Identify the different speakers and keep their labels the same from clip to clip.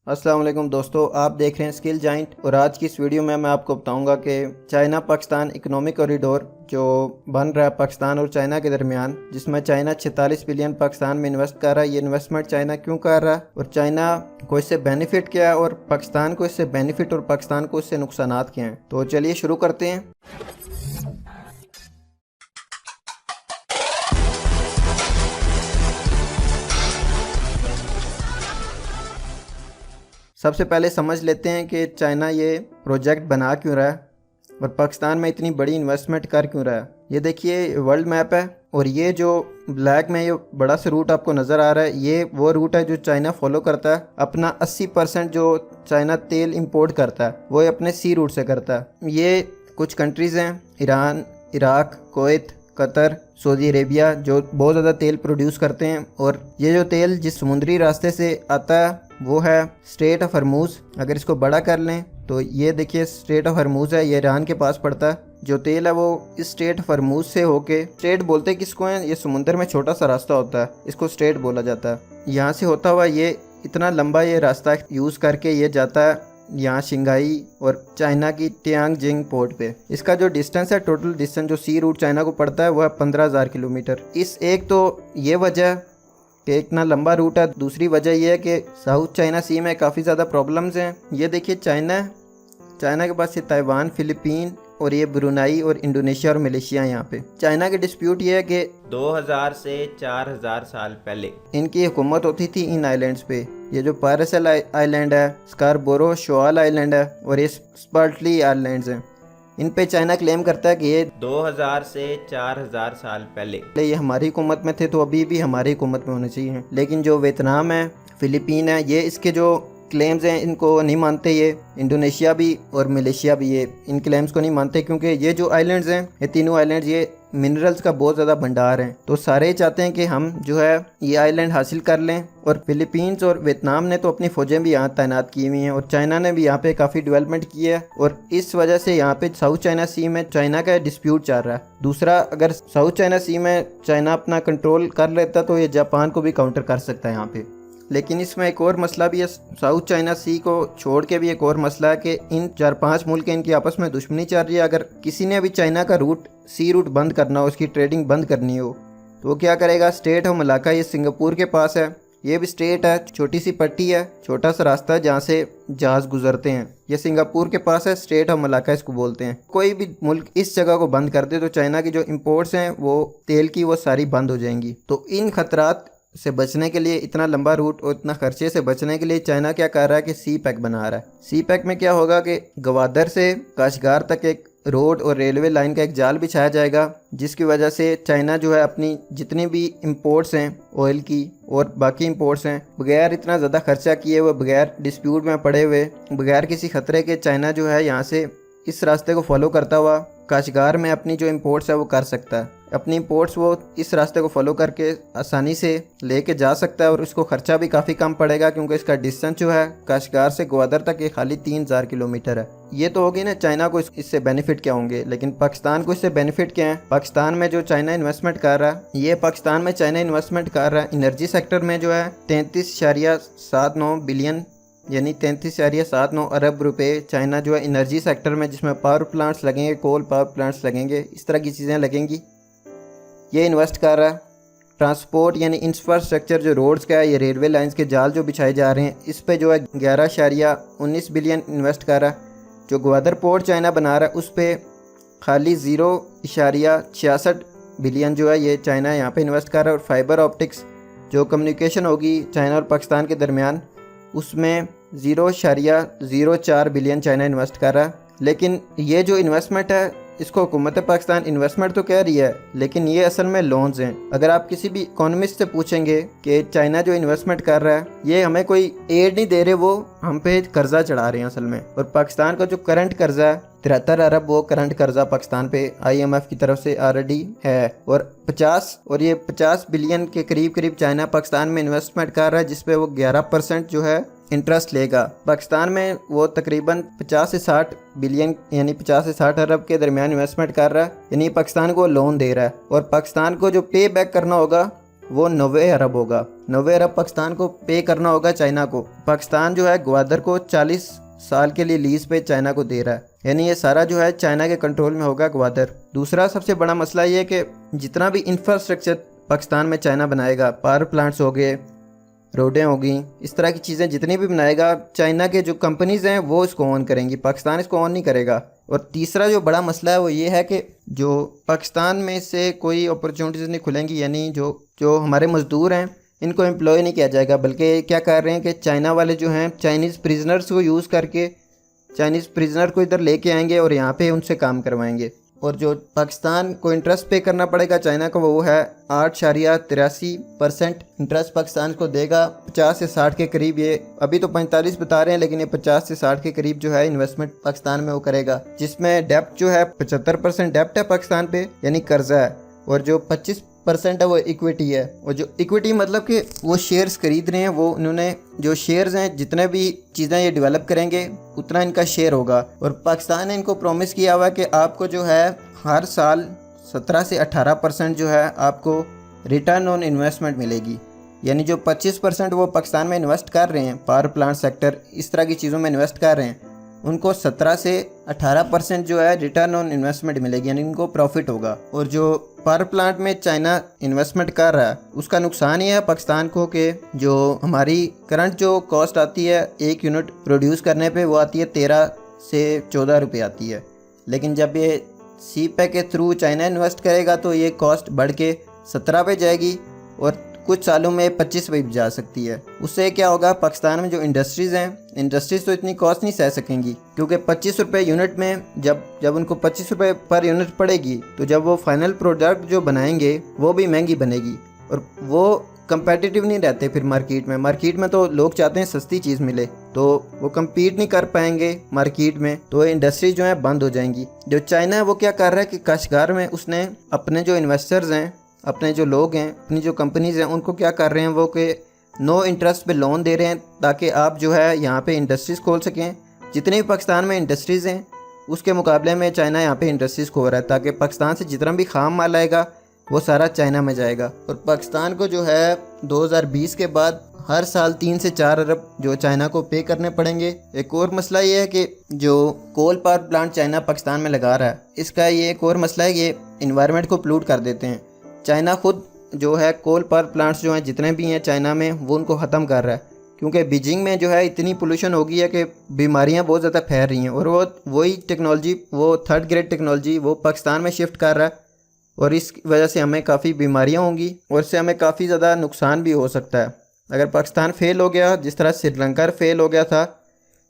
Speaker 1: अस्सलाम वालेकुम दोस्तों, आप देख रहे हैं स्किल जाइंट। और आज की इस वीडियो में मैं आपको बताऊंगा कि चाइना पाकिस्तान इकोनॉमिक कॉरिडोर जो बन रहा है पाकिस्तान और चाइना के दरमियान, जिसमें चाइना 46 बिलियन पाकिस्तान में इन्वेस्ट कर रहा है। ये इन्वेस्टमेंट चाइना क्यों कर रहा है और चाइना को इससे बेनिफिट क्या है और पाकिस्तान को इससे बेनिफिट और पाकिस्तान को इससे नुकसानात क्या हैं। तो चलिए शुरू करते हैं। सबसे पहले समझ लेते हैं कि चाइना ये प्रोजेक्ट बना क्यों रहा है और पाकिस्तान में इतनी बड़ी इन्वेस्टमेंट कर क्यों रहा है। ये देखिए वर्ल्ड मैप है और ये जो ब्लैक में ये बड़ा सा रूट आपको नज़र आ रहा है, ये वो रूट है जो चाइना फॉलो करता है। अपना 80% जो चाइना तेल इंपोर्ट करता है वो अपने सी रूट से करता है। ये कुछ कंट्रीज़ हैं, Iran, Iraq, Kuwait, Qatar, Saudi Arabia, जो बहुत ज़्यादा तेल प्रोड्यूस करते हैं। और ये जो तेल जिस समुद्री रास्ते से आता है वो है स्ट्रेट ऑफ हरमूज़। अगर इसको बड़ा कर लें तो ये देखिए स्ट्रेट ऑफ हरमूज़ है, ये ईरान के पास पड़ता है। जो तेल है वो इस स्ट्रेट ऑफ हरमूज़ से होके, स्ट्रेट बोलते किसको हैं, ये समुंदर में छोटा सा रास्ता होता है, इसको स्ट्रेट बोला जाता है। यहाँ से होता हुआ ये इतना लंबा ये रास्ता यूज़ करके ये जाता है यहाँ शिंगाई और चाइना की टियांगजिंग पोर्ट पे। इसका जो डिस्टेंस है, टोटल डिस्टेंस जो सी रूट चाइना को पड़ता है वो है 15,000 किलोमीटर। इस एक तो ये वजह कि इतना लंबा रूट है। दूसरी वजह यह है कि साउथ चाइना सी में काफ़ी ज़्यादा प्रॉब्लम्स हैं। ये देखिए चाइना के पास ये ताइवान, फिलीपीन और ये ब्रुनाई और इंडोनेशिया और मलेशिया यहाँ पे। चाइना की डिस्प्यूट ये है कि
Speaker 2: 2000 से 4000 साल पहले
Speaker 1: इनकी हुकूमत होती थी इन आइलैंड्स पे। ये जो पारसल आइलैंड है, स्कारबोरो शोआल आइलैंड है और ये स्पर्टली आइलैंड्स हैं। इन पे चाइना क्लेम करता है कि ये
Speaker 2: 2000 से 4000 साल पहले
Speaker 1: ये हमारी हुकूमत में थे तो अभी भी हमारी हुकूमत में होने चाहिए। लेकिन जो वियतनाम है, फिलीपीन है, ये इसके जो क्लेम्स हैं इनको नहीं मानते। ये इंडोनेशिया भी और मलेशिया भी ये इन क्लेम्स को नहीं मानते, क्योंकि ये जो आइलैंड्स हैं, ये तीनों आइलैंड्स, ये मिनरल्स का बहुत ज़्यादा भंडार है। तो सारे चाहते हैं कि हम जो है ये आइलैंड हासिल कर लें। और फिलीपींस और वियतनाम ने तो अपनी फ़ौजें भी यहाँ तैनात की हुई हैं और चाइना ने भी यहाँ पे काफ़ी डेवलपमेंट की है। और इस वजह से यहाँ पे साउथ चाइना सी में चाइना का डिस्प्यूट चल रहा है। दूसरा, अगर साउथ चाइना सी में चाइना अपना कंट्रोल कर लेता तो ये जापान को भी काउंटर कर सकता है यहाँ पे। लेकिन इसमें एक और मसला भी है, साउथ चाइना सी को छोड़ के भी एक और मसला है कि इन 4-5 मुल्क इनकी आपस में दुश्मनी चल रही है। अगर किसी ने भी चाइना का सी रूट बंद करना हो, उसकी ट्रेडिंग बंद करनी हो, तो वो क्या करेगा। स्ट्रेट ऑफ मलाक्का ये सिंगापुर के पास है, ये भी स्ट्रेट है, छोटी सी पट्टी है, छोटा सा रास्ता है जहाँ से जहाज गुजरते हैं। ये सिंगापुर के पास है, स्ट्रेट ऑफ मलाक्का इसको बोलते हैं। कोई भी मुल्क इस जगह को बंद कर दे तो चाइना की जो इम्पोर्ट्स हैं वो तेल की, वो सारी बंद हो जाएंगी। तो इन खतरात से बचने के लिए, इतना लंबा रूट और इतना खर्चे से बचने के लिए चाइना क्या कर रहा है कि सी पैक बना रहा है। सी पैक में क्या होगा कि गवादर से काशगार तक एक रोड और रेलवे लाइन का एक जाल बिछाया जाएगा, जिसकी वजह से चाइना जो है अपनी जितनी भी इंपोर्ट्स हैं ऑयल की और बाकी इंपोर्ट्स हैं, बगैर इतना ज़्यादा खर्चा किए हुए, बगैर डिस्प्यूट में पड़े हुए, बगैर किसी खतरे के, चाइना जो है यहाँ से इस रास्ते को फॉलो करता हुआ काशगार में अपनी जो इंपोर्ट्स है वो कर सकता है। अपनी इंपोर्ट्स वो इस रास्ते को फॉलो करके आसानी से लेके जा सकता है और उसको खर्चा भी काफ़ी कम पड़ेगा, क्योंकि इसका डिस्टेंस जो है काशगार से ग्वादर तक ये खाली 3000 किलोमीटर है। ये तो होगी ना चाइना को इससे बेनिफिट क्या होंगे। लेकिन पाकिस्तान को इससे बेनिफिट क्या है। पाकिस्तान में जो चाइना इन्वेस्टमेंट कर रहा है, ये पाकिस्तान में चाइना इन्वेस्टमेंट कर रहा है एनर्जी सेक्टर में जो है 33.79 बिलियन यानी 33.79 अरब रुपए चाइना जो है एनर्जी सेक्टर में, जिसमें पावर प्लांट्स लगेंगे, कोल पावर प्लांट्स लगेंगे, इस तरह की चीज़ें लगेंगी, ये इन्वेस्ट कर रहा है। ट्रांसपोर्ट यानी इंफ्रास्ट्रक्चर जो रोड्स का है, ये रेलवे लाइंस के जाल जो बिछाए जा रहे हैं, इस पे जो है 11.19 बिलियन इन्वेस्ट कर रहा है। जो ग्वादर पोर्ट चाइना बना रहा है उस पर खाली 0.66 बिलियन जो है ये चाइना यहाँ पे इन्वेस्ट कर रहा है। और फाइबर ऑप्टिक्स जो कम्युनिकेशन होगी चाइना और पाकिस्तान के दरमियान, उसमें 0.04 बिलियन चाइना इन्वेस्ट कर रहा है। लेकिन ये जो इन्वेस्टमेंट है इसको हुकूमत पाकिस्तान इन्वेस्टमेंट तो कह रही है, लेकिन ये असल में लोन्स हैं। अगर आप किसी भी इकोनॉमिस्ट से पूछेंगे कि चाइना जो इन्वेस्टमेंट कर रहा है ये हमें कोई एड नहीं दे रहे, वो हम पे कर्जा चढ़ा रहे हैं असल में। और पाकिस्तान का जो करंट कर्जा है 73 अरब, वो करंट कर्जा पाकिस्तान पे IMF की तरफ से ऑलरेडी है। और 50 बिलियन के करीब चाइना पाकिस्तान में इन्वेस्टमेंट कर रहा है, जिसपे वो 11% जो है इंटरेस्ट लेगा। पाकिस्तान में वो तकरीबन 50 से 60 बिलियन यानी 50 से 60 अरब के दरमियान इन्वेस्टमेंट कर रहा है, यानी पाकिस्तान को लोन दे रहा है। और पाकिस्तान को जो पे बैक करना होगा वो 90 अरब होगा। 90 अरब पाकिस्तान को पे करना होगा चाइना को। पाकिस्तान जो है ग्वादर को 40 साल के लिए लीज पे चाइना को दे रहा है, यानी ये सारा जो है चाइना के कंट्रोल में होगा ग्वादर। दूसरा सबसे बड़ा मसला ये है कि जितना भी इंफ्रास्ट्रक्चर पाकिस्तान में चाइना बनाएगा, पावर प्लांट्स हो गए, रोडें होगी, इस तरह की चीज़ें जितनी भी बनाएगा, चाइना के जो कंपनीज़ हैं वो इसको ऑन करेंगी, पाकिस्तान इसको ऑन नहीं करेगा। और तीसरा जो बड़ा मसला है वो ये है कि जो पाकिस्तान में से कोई अपॉर्चुनिटीज़ नहीं खुलेंगी, यानी जो हमारे मज़दूर हैं इनको एम्प्लॉय नहीं किया जाएगा, बल्कि क्या कर रहे हैं कि चाइना वाले जो हैं चाइनीज़ प्रिजनर्स को यूज़ करके चाइनीज़ प्रिजनर को इधर लेके आएंगे और यहाँ पे उनसे काम करवाएंगे। और जो पाकिस्तान को इंटरेस्ट पे करना पड़ेगा चाइना को वो है 8.83% इंटरेस्ट पाकिस्तान को देगा। 50 से 60 के करीब, ये अभी तो 45 बता रहे हैं लेकिन ये 50 से 60 के करीब जो है इन्वेस्टमेंट पाकिस्तान में वो करेगा, जिसमें डेप्ट जो है 75% डेप्ट है पाकिस्तान पे, यानी कर्जा है, और जो 25% है वो इक्विटी है। और जो इक्विटी मतलब कि वो शेयर्स खरीद रहे हैं, वो उन्होंने जो शेयर्स हैं जितने भी चीज़ें ये डेवलप करेंगे उतना इनका शेयर होगा। और पाकिस्तान ने इनको प्रॉमिस किया हुआ कि आपको जो है हर साल 17 से 18% जो है आपको रिटर्न ऑन इन्वेस्टमेंट मिलेगी, यानी जो 25% वो पाकिस्तान में इन्वेस्ट कर रहे हैं, पावर प्लांट सेक्टर इस तरह की चीज़ों में इन्वेस्ट कर रहे हैं, उनको 17 से 18% जो है रिटर्न ऑन इन्वेस्टमेंट मिलेगी, यानी उनको प्रॉफिट होगा। और जो पावर प्लांट में चाइना इन्वेस्टमेंट कर रहा है उसका नुकसान ये है पाकिस्तान को कि जो हमारी करंट जो कॉस्ट आती है एक यूनिट प्रोड्यूस करने पे वो आती है 13 से 14 रुपये आती है, लेकिन जब ये सी पैक के थ्रू चाइना इन्वेस्ट करेगा तो ये कॉस्ट बढ़ के 17 पे जाएगी और कुछ सालों में 25 पे भी जा सकती है। उससे क्या होगा, पाकिस्तान में जो इंडस्ट्रीज़ हैं, इंडस्ट्रीज़ तो इतनी कॉस्ट नहीं सह सकेंगी, क्योंकि 25 रुपये यूनिट में जब उनको 25 रुपये पर यूनिट पड़ेगी तो जब वो फाइनल प्रोडक्ट जो बनाएंगे वो भी महंगी बनेगी और वो कंपेटिटिव नहीं रहते फिर मार्केट में तो लोग चाहते हैं सस्ती चीज़ मिले, तो वो कम्पीट नहीं कर पाएंगे मार्केट में, तो इंडस्ट्री जो है बंद हो जाएंगी। जो चाइना है वो क्या कर रहा है कि काश्तकार में उसने अपने जो इन्वेस्टर्स हैं, अपने जो लोग हैं, अपनी जो कंपनीज़ हैं, उनको क्या कर रहे हैं वो कि नो इंटरेस्ट पे लोन दे रहे हैं ताकि आप जो है यहाँ पे इंडस्ट्रीज़ खोल सकें। जितने भी पाकिस्तान में इंडस्ट्रीज़ हैं उसके मुकाबले में चाइना यहाँ पे इंडस्ट्रीज़ खोल रहा है ताकि पाकिस्तान से जितना भी खाम माल आएगा वो सारा चाइना में जाएगा। और पाकिस्तान को जो है 2020 के बाद हर साल 3 से 4 अरब जो चाइना को पे करने पड़ेंगे। एक और मसला ये है कि जो coal power plant China Pakistan में लगा रहा है, इसका ये एक और मसला है, ये इन्वायरमेंट को पोल्यूट कर देते हैं। चाइना खुद जो है कोल पावर प्लांट्स जो हैं जितने भी हैं चाइना में वो उनको ख़त्म कर रहा है, क्योंकि बीजिंग में जो है इतनी पोल्यूशन हो गई है कि बीमारियां बहुत ज़्यादा फैल रही हैं और वही टेक्नोलॉजी, वो 3rd ग्रेड टेक्नोलॉजी वो पाकिस्तान में शिफ्ट कर रहा है और इस वजह से हमें काफ़ी बीमारियां होंगी और इससे हमें काफ़ी ज़्यादा नुकसान भी हो सकता है। अगर पाकिस्तान फेल हो गया, जिस तरह श्रीलंका फेल हो गया था,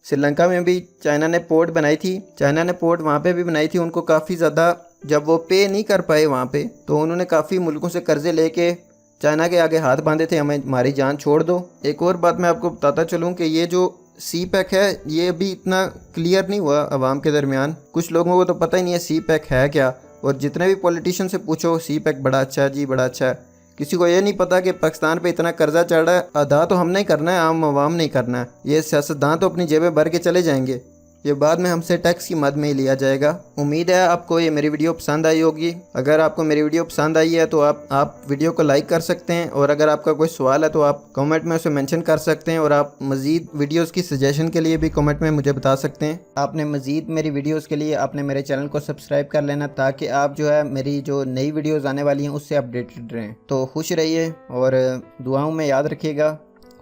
Speaker 1: श्रीलंका में भी चाइना ने पोर्ट बनाई थी, चाइना ने पोर्ट वहाँ पे भी बनाई थी, उनको काफ़ी ज़्यादा जब वो पे नहीं कर पाए वहाँ पे तो उन्होंने काफ़ी मुल्कों से कर्जे लेके चाइना के आगे हाथ बांधे थे, हमारी जान छोड़ दो। एक और बात मैं आपको बताता चलूँ कि ये जो सी पैक है ये अभी इतना क्लियर नहीं हुआ आवाम के दरमियान, कुछ लोगों को तो पता ही नहीं है सी पैक है क्या, और जितने भी पॉलिटिशियन से पूछो सी पैक बड़ा अच्छा है जी, बड़ा अच्छा है। किसी को ये नहीं पता कि पाकिस्तान पे इतना कर्जा चढ़ रहा है, अदा तो हमने ही करना है, आम आवाम नहीं करना है। ये सियासतदान तो अपनी जेबें भर के चले जाएंगे, ये बाद में हमसे टैक्स की मद में ही लिया जाएगा। उम्मीद है आपको ये मेरी वीडियो पसंद आई होगी। अगर आपको मेरी वीडियो पसंद आई है तो आप वीडियो को लाइक कर सकते हैं, और अगर आपका कोई सवाल है तो आप कमेंट में उसे मेंशन कर सकते हैं, और आप मज़ीद वीडियोस की सजेशन के लिए भी कमेंट में मुझे बता सकते हैं। आपने मज़ीद मेरी वीडियोस के लिए आपने मेरे चैनल को सब्सक्राइब कर लेना ताकि आप जो है मेरी जो नई वीडियोज़ आने वाली हैं उससे अपडेटेड रहें। तो खुश रहिए और दुआओं में याद रखिएगा।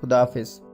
Speaker 1: खुदा हाफिज़।